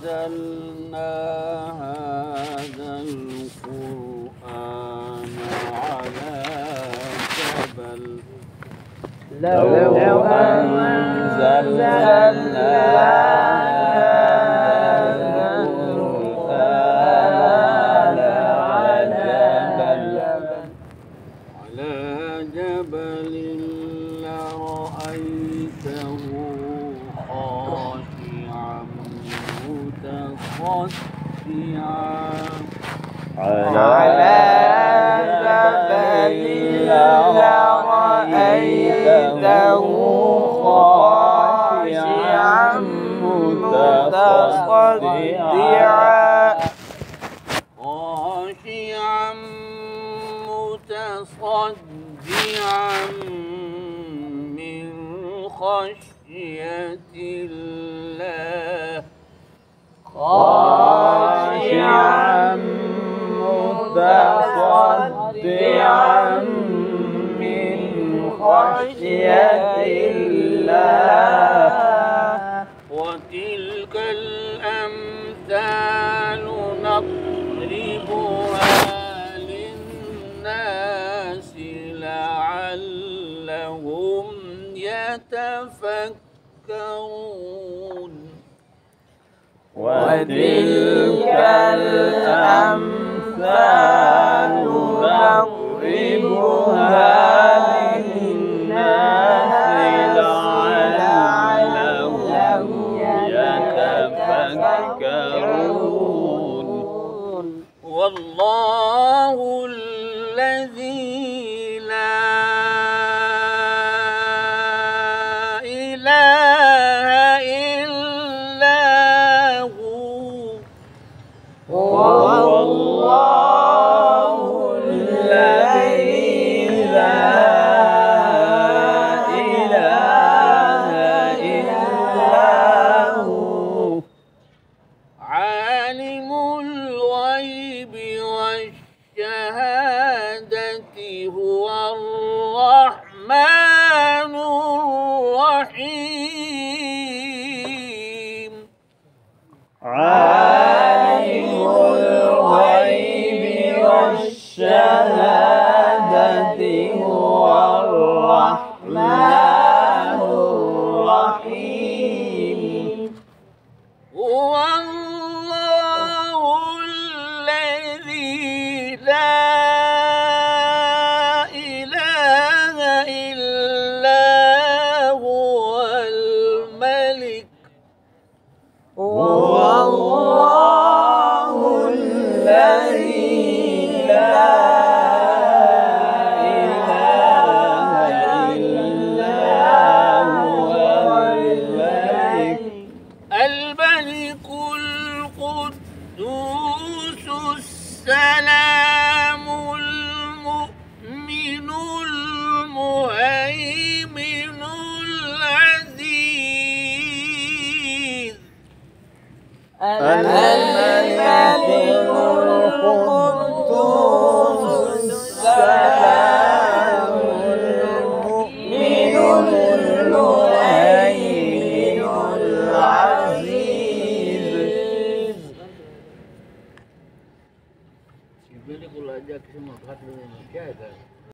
أنزلنا هذا القرآن على جبل لو أنزلنا هذا القرآن على جبل لرأيته خاشعا متصدعا على جبل لرأيته خاشعا متصدعا من خشية الله خاشعا متصدعا من خشية الله وتلك الأمثال نضربها للناس لعلهم يتفكرون وتلك الأمثال نضربها للناس لعلهم يتفكرون والله الذي لا إله إلا هو الله الذي لا إله إلا هو عالم الغيب والشهادة هو الرحمن الرحيم عالم الغيب والشهادة هو الرحمن الرحيم هو الله الذي لا إله إلا هو الملك هو الله الذي لا إله إلا هو الملك الملك القدوس السلام المؤمن المهيمن العزيز